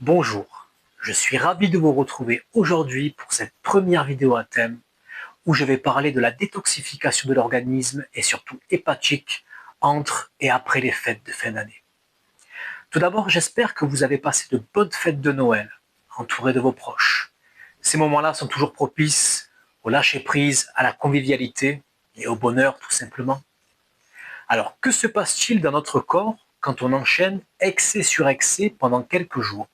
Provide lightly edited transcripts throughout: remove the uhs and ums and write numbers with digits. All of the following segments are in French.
Bonjour, je suis ravi de vous retrouver aujourd'hui pour cette première vidéo à thème où je vais parler de la détoxification de l'organisme et surtout hépatique entre et après les fêtes de fin d'année. Tout d'abord, j'espère que vous avez passé de bonnes fêtes de Noël, entourés de vos proches. Ces moments-là sont toujours propices au lâcher-prise, à la convivialité et au bonheur tout simplement. Alors, que se passe-t-il dans notre corps quand on enchaîne excès sur excès pendant quelques jours?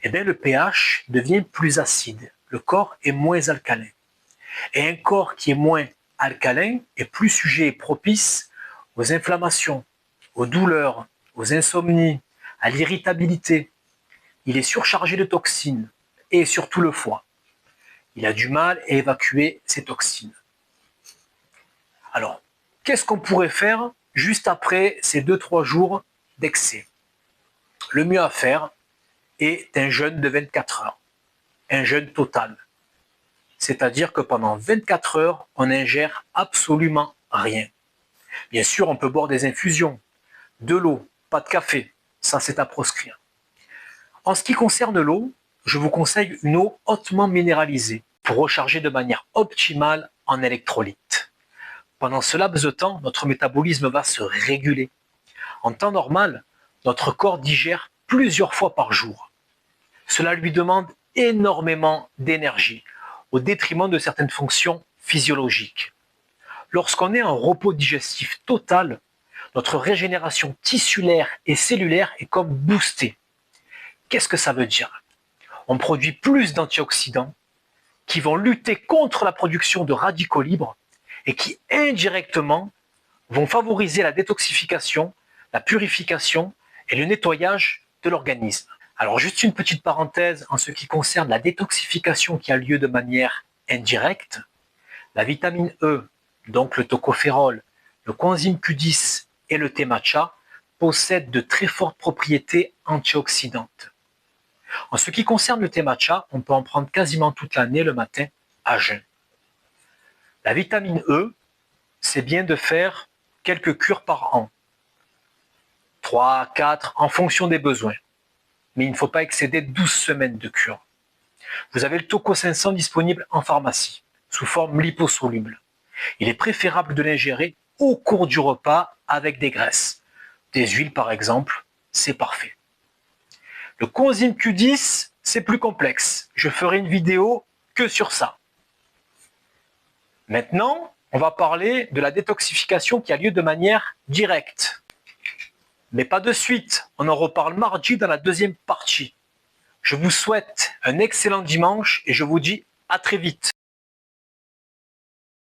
Eh bien, le pH devient plus acide, le corps est moins alcalin. Et un corps qui est moins alcalin est plus sujet et propice aux inflammations, aux douleurs, aux insomnies, à l'irritabilité. Il est surchargé de toxines et surtout le foie. Il a du mal à évacuer ces toxines. Alors, qu'est-ce qu'on pourrait faire juste après ces 2-3 jours d'excès? Le mieux à faire est un jeûne de 24 heures, un jeûne total. C'est-à-dire que pendant 24 heures, on n'ingère absolument rien. Bien sûr, on peut boire des infusions, de l'eau, pas de café, ça c'est à proscrire. En ce qui concerne l'eau, je vous conseille une eau hautement minéralisée pour recharger de manière optimale en électrolytes. Pendant ce laps de temps, notre métabolisme va se réguler. En temps normal, notre corps digère plusieurs fois par jour. Cela lui demande énormément d'énergie, au détriment de certaines fonctions physiologiques. Lorsqu'on est en repos digestif total, notre régénération tissulaire et cellulaire est comme boostée. Qu'est-ce que ça veut dire? On produit plus d'antioxydants qui vont lutter contre la production de radicaux libres et qui indirectement vont favoriser la détoxification, la purification et le nettoyage de l'organisme. Alors juste une petite parenthèse en ce qui concerne la détoxification qui a lieu de manière indirecte. La vitamine E, donc le tocophérol, le coenzyme Q10 et le thé matcha possèdent de très fortes propriétés antioxydantes. En ce qui concerne le thé matcha, on peut en prendre quasiment toute l'année le matin à jeun. La vitamine E, c'est bien de faire quelques cures par an, 3, 4 en fonction des besoins. Mais il ne faut pas excéder 12 semaines de cure. Vous avez le Toco 500 disponible en pharmacie, sous forme liposoluble. Il est préférable de l'ingérer au cours du repas avec des graisses. Des huiles par exemple, c'est parfait. Le coenzyme Q10, c'est plus complexe. Je ferai une vidéo que sur ça. Maintenant, on va parler de la détoxification qui a lieu de manière directe. Mais pas de suite, on en reparle mardi dans la deuxième partie. Je vous souhaite un excellent dimanche et je vous dis à très vite.